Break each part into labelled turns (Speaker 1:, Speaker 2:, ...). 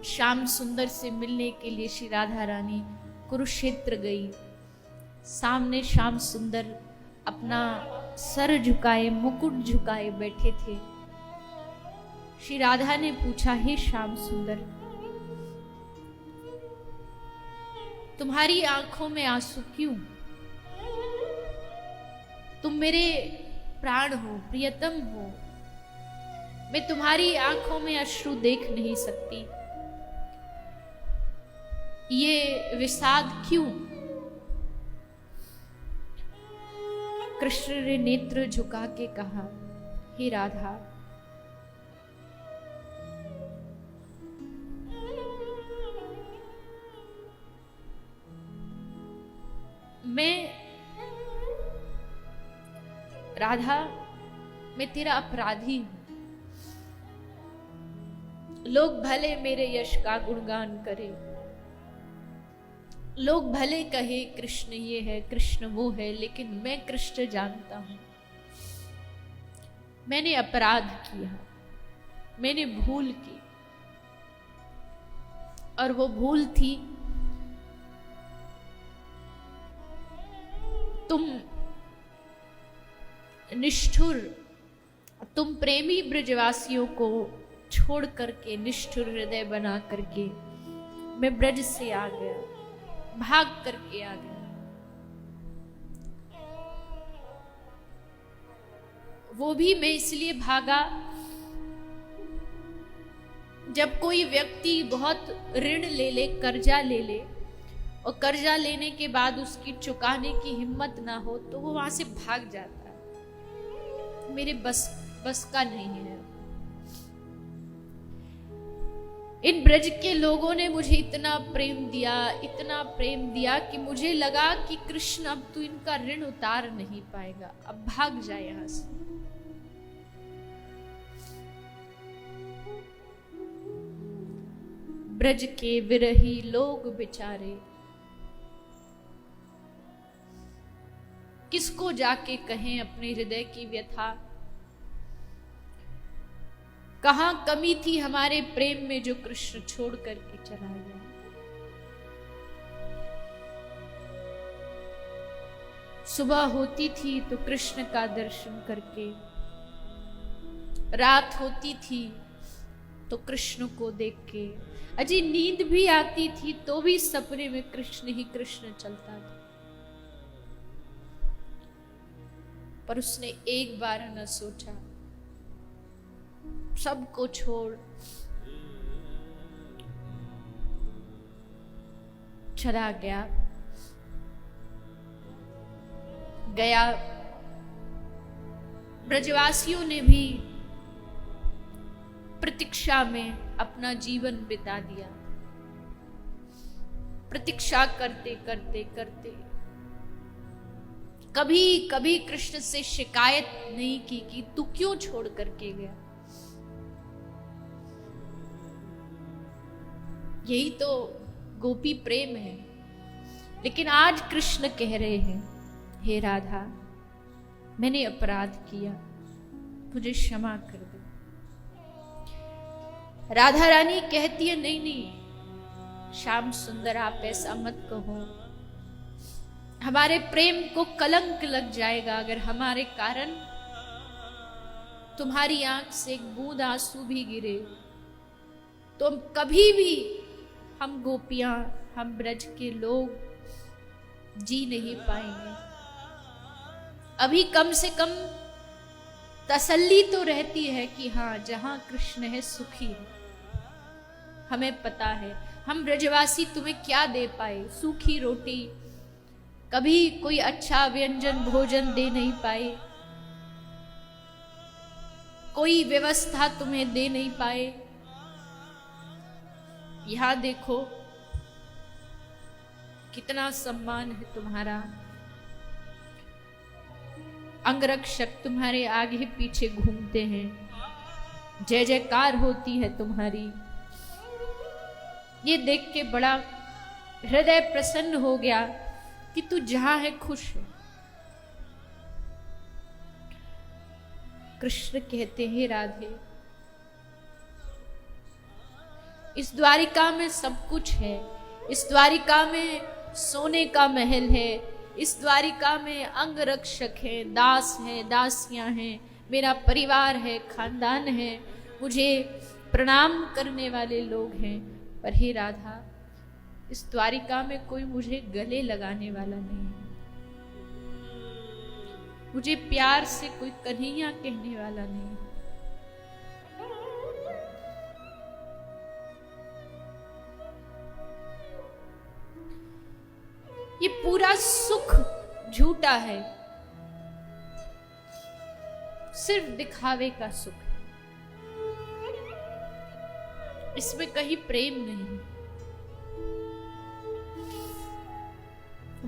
Speaker 1: श्याम सुंदर से मिलने के लिए श्री राधा रानी कुरुक्षेत्र गई। सामने श्याम सुंदर अपना सर झुकाए, मुकुट झुकाए बैठे थे। श्री राधा ने पूछा, हे श्याम सुंदर, तुम्हारी आंखों में आंसू क्यों? तुम मेरे प्राण हो, प्रियतम हो, मैं तुम्हारी आंखों में अश्रु देख नहीं सकती, ये विषाद क्यों? कृष्ण ने नेत्र झुका के कहा, हे राधा, मैं तेरा अपराधी हूं। लोग भले मेरे यश का गुणगान करें, लोग भले कहे कृष्ण ये है, कृष्ण वो है, लेकिन मैं कृष्ण जानता हूं, मैंने अपराध किया, मैंने भूल की, और वो भूल थी तुम निष्ठुर, तुम प्रेमी ब्रजवासियों को छोड़ करके, निष्ठुर हृदय बना करके मैं ब्रज से आ गया, भाग करके आ गया। वो भी मैं इसलिए भागा, जब कोई व्यक्ति बहुत ऋण ले ले, कर्जा ले ले, और कर्जा लेने के बाद उसकी चुकाने की हिम्मत ना हो, तो वो वहां से भाग जाता है। मेरे बस का नहीं है। इन ब्रज के लोगों ने मुझे इतना प्रेम दिया कि मुझे लगा कि कृष्ण अब तू इनका ऋण उतार नहीं पाएगा, अब भाग जाए यहां से। ब्रज के विरही लोग बेचारे, किसको जाके कहें अपने हृदय की व्यथा? कहां कमी थी हमारे प्रेम में जो कृष्ण छोड़ करके चला गया। सुबह होती थी तो कृष्ण का दर्शन करके, रात होती थी तो कृष्ण को देख के, अजी नींद भी आती थी तो भी सपने में कृष्ण ही कृष्ण चलता था। पर उसने एक बार न सोचा, सबको छोड़ चला गया। ब्रजवासियों ने भी प्रतीक्षा में अपना जीवन बिता दिया। प्रतीक्षा करते करते करते कभी कभी कृष्ण से शिकायत नहीं की कि तू क्यों छोड़ करके गया। यही तो गोपी प्रेम है। लेकिन आज कृष्ण कह रहे हैं, हे राधा, मैंने अपराध किया, मुझे क्षमा कर दे। राधा रानी कहती है, नहीं नहीं श्याम सुंदर, आप ऐसा मत कहो, हमारे प्रेम को कलंक लग जाएगा अगर हमारे कारण तुम्हारी आंख से एक बूंद आंसू भी गिरे, तो कभी भी हम गोपियां, हम ब्रज के लोग जी नहीं पाएंगे। अभी कम से कम तसल्ली तो रहती है कि हाँ, जहां कृष्ण है सुखी है। हमें पता है हम ब्रजवासी तुम्हें क्या दे पाए, सूखी रोटी, कभी कोई अच्छा व्यंजन भोजन दे नहीं पाए, कोई व्यवस्था तुम्हें दे नहीं पाए। यहां देखो कितना सम्मान है तुम्हारा, अंगरक्षक तुम्हारे आगे पीछे घूमते हैं, जय जयकार होती है तुम्हारी। ये देख के बड़ा हृदय प्रसन्न हो गया कि तू जहां है खुश है। कृष्ण कहते हैं, राधे, इस द्वारिका में सब कुछ है। इस द्वारिका में सोने का महल है। इस द्वारिका में अंगरक्षक है, दास है, दासियां हैं, मेरा परिवार है, खानदान है, मुझे प्रणाम करने वाले लोग हैं। पर हे राधा, इस द्वारिका में कोई मुझे गले लगाने वाला नहीं है, मुझे प्यार से कोई कन्हैया कहने वाला नहीं है। ये पूरा सुख झूठा है, सिर्फ दिखावे का सुख है। इसमें कहीं प्रेम नहीं।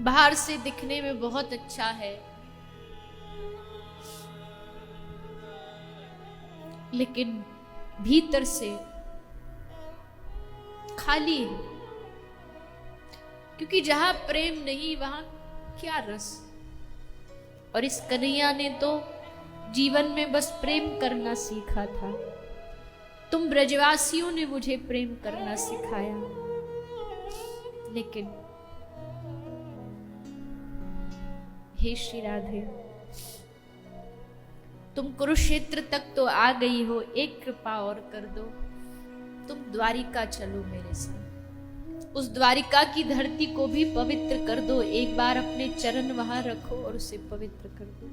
Speaker 1: बाहर से दिखने में बहुत अच्छा है, लेकिन भीतर से खाली है। क्योंकि जहां प्रेम नहीं वहां क्या रस। और इस कन्हैया ने तो जीवन में बस प्रेम करना सीखा था। तुम ब्रजवासियों ने मुझे प्रेम करना सिखाया, लेकिन हे श्री राधे, तुम कुरुक्षेत्र तक तो आ गई हो, एक कृपा और कर दो, तुम द्वारिका चलो मेरे साथ। उस द्वारिका की धरती को भी पवित्र कर दो, एक बार अपने चरण वहां रखो और उसे पवित्र कर दो।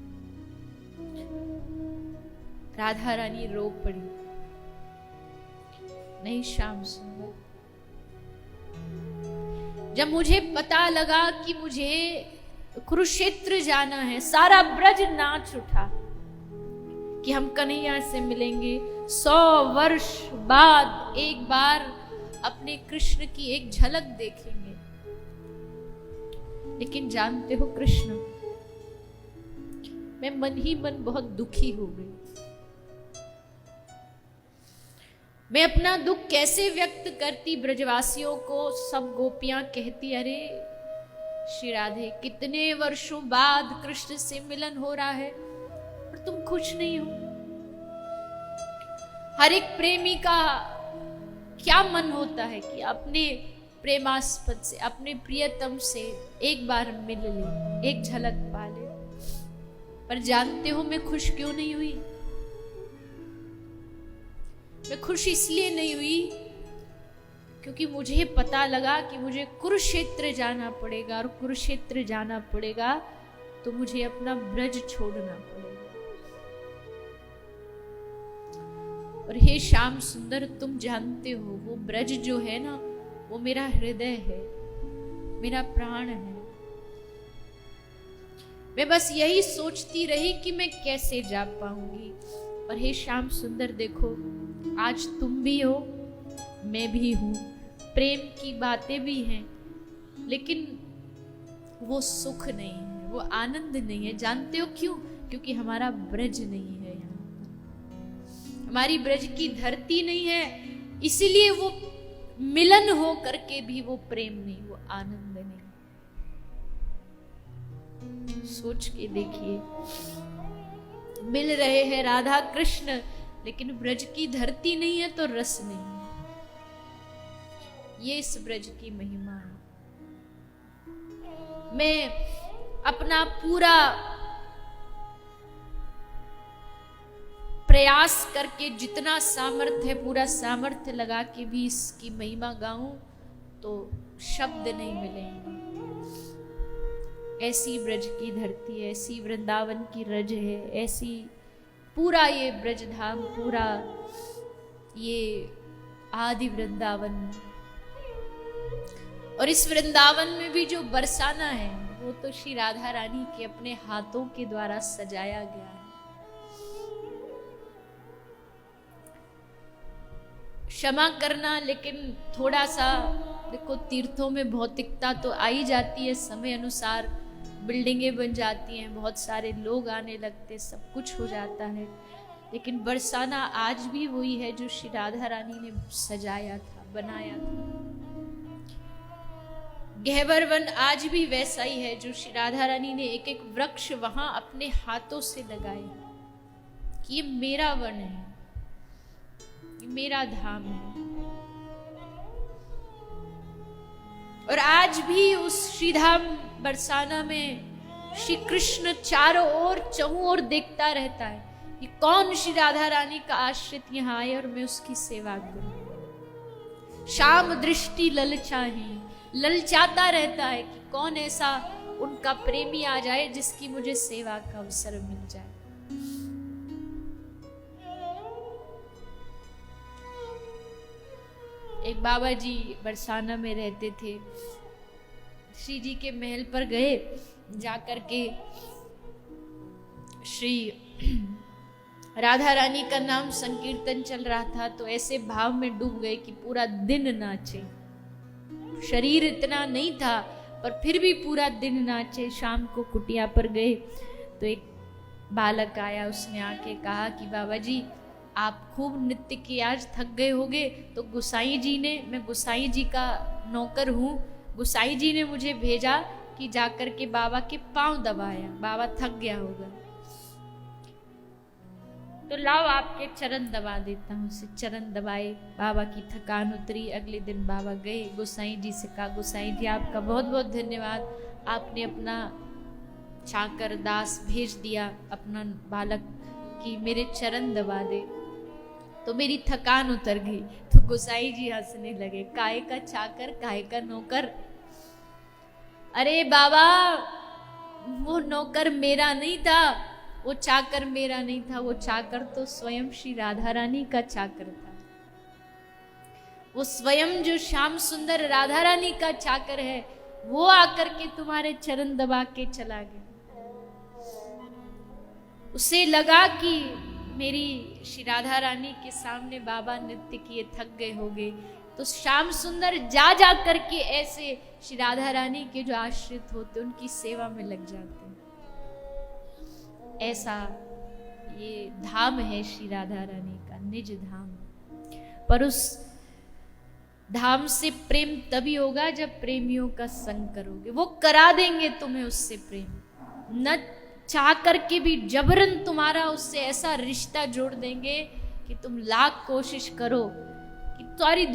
Speaker 1: राधा रानी रो पड़ी। नहीं श्याम सुंदर, जब मुझे पता लगा कि मुझे कुरुक्षेत्र जाना है, सारा ब्रज नाच उठा कि हम कन्हैया से मिलेंगे। 100 वर्ष बाद एक बार अपने कृष्ण की एक झलक देखेंगे। लेकिन जानते हो कृष्ण, मैं मन ही मन बहुत दुखी हो गई। मैं अपना दुख कैसे व्यक्त करती ब्रजवासियों को। सब गोपियां कहती, अरे श्री राधे, कितने वर्षों बाद कृष्ण से मिलन हो रहा है और तुम खुश नहीं हो। हर एक प्रेमी का क्या मन होता है कि अपने प्रेमास्पद से, अपने प्रियतम से एक बार मिल ले, एक झलक पा ले। पर जानते हो मैं खुश क्यों नहीं हुई? मैं खुश इसलिए नहीं हुई क्योंकि मुझे पता लगा कि मुझे कुरुक्षेत्र जाना पड़ेगा, और कुरुक्षेत्र जाना पड़ेगा तो मुझे अपना ब्रज छोड़ना पड़ेगा। और हे श्याम सुंदर, तुम जानते हो वो ब्रज जो है ना, वो मेरा हृदय है, मेरा प्राण है। मैं बस यही सोचती रही कि मैं कैसे जा पाऊंगी। और हे श्याम सुंदर देखो, आज तुम भी हो, मैं भी हूं, प्रेम की बातें भी हैं, लेकिन वो सुख नहीं है, वो आनंद नहीं है। जानते हो क्यों? क्योंकि हमारा ब्रज नहीं है, यहाँ हमारी ब्रज की धरती नहीं है। इसीलिए वो मिलन हो करके भी वो प्रेम नहीं, वो आनंद नहीं। सोच के देखिए, मिल रहे हैं राधा कृष्ण, लेकिन ब्रज की धरती नहीं है तो रस नहीं है। ये इस ब्रज की महिमा है। मैं अपना पूरा प्रयास करके, जितना सामर्थ्य है पूरा सामर्थ्य लगा के भी इसकी महिमा गाऊं तो शब्द नहीं मिलेंगे। ऐसी ब्रज की धरती है, ऐसी वृंदावन की रज है, ऐसी पूरा ये ब्रजधाम, पूरा ये आदि वृंदावन। और इस वृंदावन में भी जो बरसाना है वो तो श्री राधा रानी के अपने हाथों के द्वारा सजाया गया है। क्षमा करना, लेकिन थोड़ा सा देखो, तीर्थों में भौतिकता तो आई जाती है, समय अनुसार बिल्डिंगें बन जाती हैं, बहुत सारे लोग आने लगते, सब कुछ हो जाता है, लेकिन बरसाना आज भी वही है जो श्री राधा रानी ने सजाया था, बनाया था। गहवर वन आज भी वैसा ही है जो श्री राधा रानी ने एक एक वृक्ष वहां अपने हाथों से लगाए कि ये मेरा वन है, ये मेरा धाम है। और आज भी उस श्रीधाम बरसाना में श्री कृष्ण चारों ओर चहुं ओर देखता रहता है कि कौन श्री राधा रानी का आश्रित यहाँ आए और मैं उसकी सेवा करूं। श्याम दृष्टि ललचाही, ललचाता रहता है कि कौन ऐसा उनका प्रेमी आ जाए जिसकी मुझे सेवा का अवसर मिल जाए। एक बाबा जी बरसाना में रहते थे, श्री जी के महल पर गए, जाकर के श्री राधा रानी का नाम संकीर्तन चल रहा था तो ऐसे भाव में डूब गए कि पूरा दिन नाचे। शरीर इतना नहीं था पर फिर भी पूरा दिन नाचे। शाम को कुटिया पर गए तो एक बालक आया, उसने आके कहा कि बाबा जी आप खूब नृत्य किए, आज थक गए होगे तो गुसाई जी ने, मैं गुसाई जी का नौकर हूँ, गुसाई जी ने मुझे भेजा कि जाकर के बाबा के पांव दबाया, बाबा थक गया होगा तो लाओ आपके चरण दबा देता हूँ। उसे चरण दबाए, बाबा की थकान उतरी। अगले दिन बाबा गए, गोसाई जी से कहा गोसाई जी आपका बहुत बहुत धन्यवाद, आपने अपना चाकर दास भेज दिया अपना बालक कि मेरे चरण दबा दे तो मेरी थकान उतर गई। तो गोसाई जी हंसने लगे, काय का चाकर काय का नौकर, अरे बाबा वो नौकर मेरा नहीं था, वो चाकर मेरा नहीं था, वो चाकर तो स्वयं श्री राधा रानी का चाकर था। वो स्वयं जो श्याम सुंदर राधा रानी का चाकर है वो आकर के तुम्हारे चरण दबा के चला गया। उसे लगा कि मेरी श्री राधा रानी के सामने बाबा नृत्य किए थक गए होंगे तो श्याम सुंदर जा जा करके ऐसे श्री राधा रानी के जो आश्रित होते उनकी सेवा में लग जाते हैं। ऐसा ये धाम है श्री राधा रानी का, निज धाम। पर उस धाम से प्रेम तभी होगा जब प्रेमियों का संग करोगे, वो करा देंगे तुम्हें उससे प्रेम, न चाह करके भी जबरन तुम्हारा उससे ऐसा रिश्ता जोड़ देंगे कि तुम लाख कोशिश करो कि सारी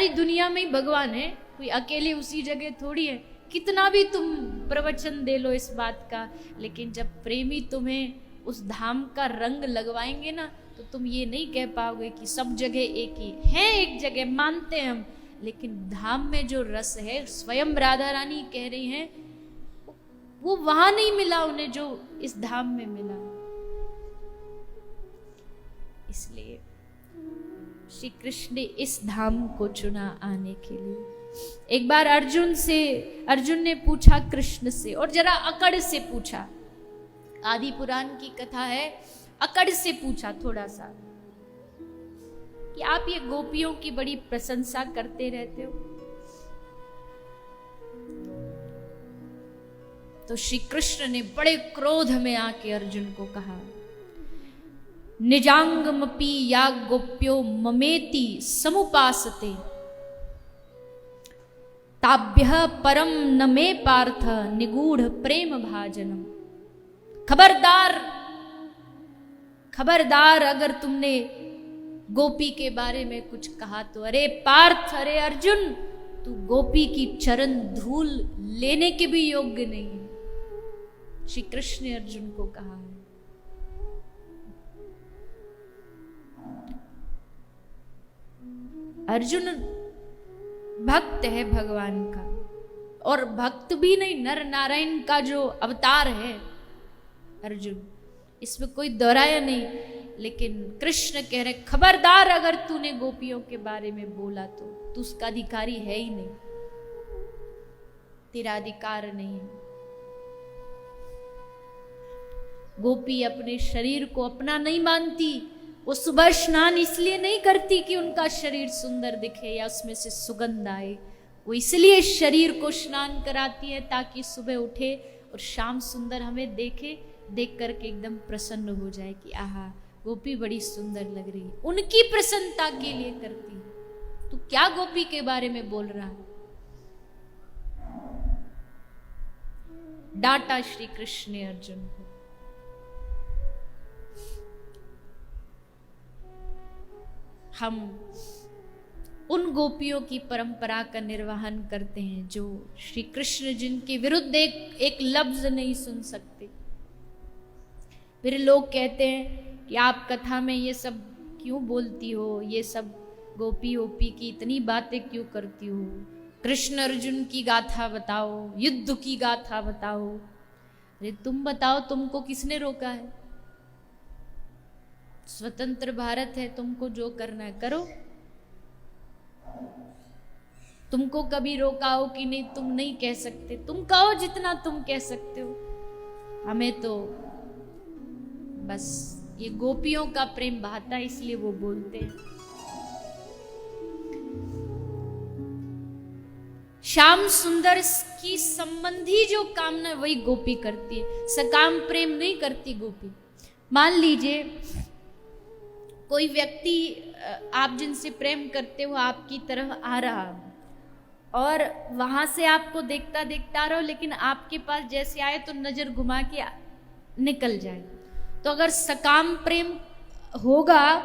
Speaker 1: दुनिया में ही भगवान है, कोई अकेले उसी जगह थोड़ी है। कितना भी तुम प्रवचन दे लो इस बात का, लेकिन जब प्रेमी तुम्हें उस धाम का रंग लगवाएंगे ना तो तुम ये नहीं कह पाओगे कि सब जगह एक ही है। एक जगह मानते हैं हम, लेकिन धाम में जो रस है स्वयं राधा रानी कह रही हैं वो वहां नहीं मिला उन्हें जो इस धाम में मिला। इसलिए श्री कृष्ण ने इस धाम को चुना आने के लिए। एक बार अर्जुन ने पूछा कृष्ण से, और जरा अकड़ से पूछा, आदि पुराण की कथा है, अकड़ से पूछा थोड़ा सा कि आप ये गोपियों की बड़ी प्रशंसा करते रहते हो। तो श्री कृष्ण ने बड़े क्रोध में आके अर्जुन को कहा, निजांगमपि या गोप्यो ममेति समुपासते ताभ्यः परम न मे पार्थ निगूढ़ प्रेम भाजनम। खबरदार अगर तुमने गोपी के बारे में कुछ कहा तो अरे पार्थ, अरे अर्जुन, तू गोपी की चरण धूल लेने के भी योग्य नहीं है। श्री कृष्ण ने अर्जुन को कहा है। अर्जुन भक्त है भगवान का, और भक्त भी नहीं, नर नारायण का जो अवतार है अर्जुन, इसमें कोई दोहराया नहीं। लेकिन कृष्ण कह रहे खबरदार अगर तूने गोपियों के बारे में बोला तो तू उसका अधिकारी है ही नहीं, तेरा अधिकार नहीं है। गोपी अपने शरीर को अपना नहीं मानती, वो सुबह स्नान इसलिए नहीं करती कि उनका शरीर सुंदर दिखे या उसमें से सुगंध आए, वो इसलिए शरीर को स्नान कराती है ताकि सुबह उठे और शाम सुंदर हमें देखे, देख करके एकदम प्रसन्न हो जाए कि आहा गोपी बड़ी सुंदर लग रही है, उनकी प्रसन्नता के लिए करती है। तू क्या गोपी के बारे में बोल रहा है? डांटा श्री कृष्ण ने अर्जुन को। हम उन गोपियों की परंपरा का निर्वहन करते हैं जो श्री कृष्ण जिनके विरुद्ध एक लफ्ज नहीं सुन सकते। फिर लोग कहते हैं कि आप कथा में ये सब क्यों बोलती हो, ये सब गोपी ओपी की इतनी बातें क्यों करती हो, कृष्ण अर्जुन की गाथा बताओ, युद्ध की गाथा बताओ। अरे तुम बताओ, तुमको किसने रोका है? स्वतंत्र भारत है, तुमको जो करना है करो। तुमको कभी रोका हो कि नहीं? तुम नहीं कह सकते, तुम कहो जितना तुम कह सकते हो। हमें तो बस ये गोपियों का प्रेम बहाता है, इसलिए वो बोलते हैं। श्याम सुंदर की संबंधी जो कामना वही गोपी करती है, सकाम प्रेम नहीं करती गोपी। मान लीजिए कोई व्यक्ति आप जिनसे प्रेम करते हो आपकी तरफ आ रहा और वहां से आपको देखता देखता आ रहा हो, लेकिन आपके पास जैसे आए तो नजर घुमा के निकल जाए, तो अगर सकाम प्रेम होगा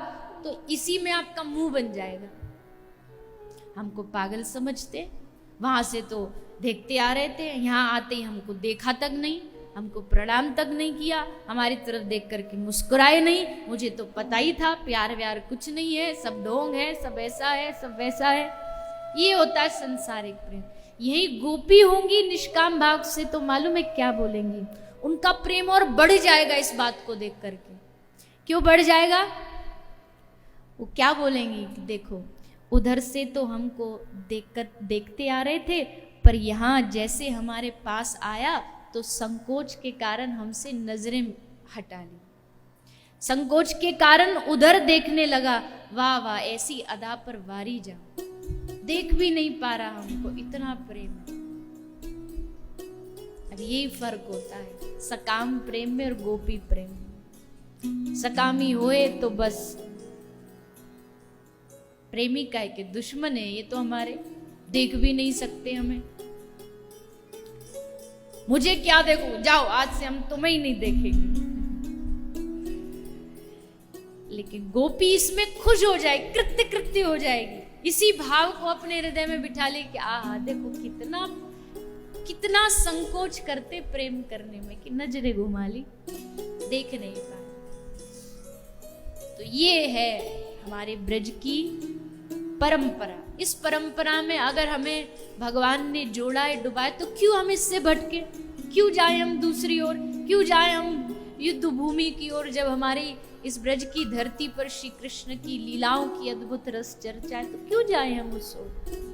Speaker 1: तो इसी में आपका मुंह बन जाएगा। हमको पागल समझते, वहां से तो देखते आ रहे थे, यहाँ आते ही हमको देखा तक नहीं, हमको प्रणाम तक नहीं किया, हमारी तरफ देख करके मुस्कुराए नहीं। मुझे तो पता ही था प्यार व्यार कुछ नहीं है, सब ढोंग है, सब ऐसा है, सब वैसा है। ये होता है संसारिक प्रेम। यही गोपी होंगी निष्काम भाव से तो मालूम है क्या बोलेंगी, उनका प्रेम और बढ़ जाएगा इस बात को देख करके। क्यों बढ़ जाएगा? वो क्या बोलेंगी कि देखो उधर से तो हमको देखते आ रहे थे, पर यहाँ जैसे हमारे पास आया तो संकोच के कारण हमसे नजरें हटा ली, संकोच के कारण उधर देखने लगा। वाह वाह, ऐसी अदा पर वारी जाऊं, देख भी नहीं पा रहा, हमको इतना प्रेम है। अब यही फर्क होता है सकाम प्रेम में और गोपी प्रेम में। सकामी होए तो बस प्रेमिका के दुश्मन है, ये तो हमारे देख भी नहीं सकते हमें। मुझे क्या देखो, जाओ आज से हम तुम्हें ही नहीं देखेंगे। लेकिन गोपी इसमें खुश हो जाए, कृत्य कृत्य हो जाएगी, इसी भाव को अपने हृदय में बिठा ले कि आहा देखो कितना कितना संकोच करते प्रेम करने में कि नजरें घुमा ली, देख नहीं पाए। तो ये है हमारे ब्रज की परंपरा। इस परंपरा में अगर हमें भगवान ने जोड़ा है, डुबाए, तो क्यों हम इससे भटके, क्यों जाए हम दूसरी ओर, क्यों जाए हम युद्ध भूमि की ओर, जब हमारी इस ब्रज की धरती पर श्री कृष्ण की लीलाओं की अद्भुत रस चर्चा है, तो क्यों जाए हम उस ओर।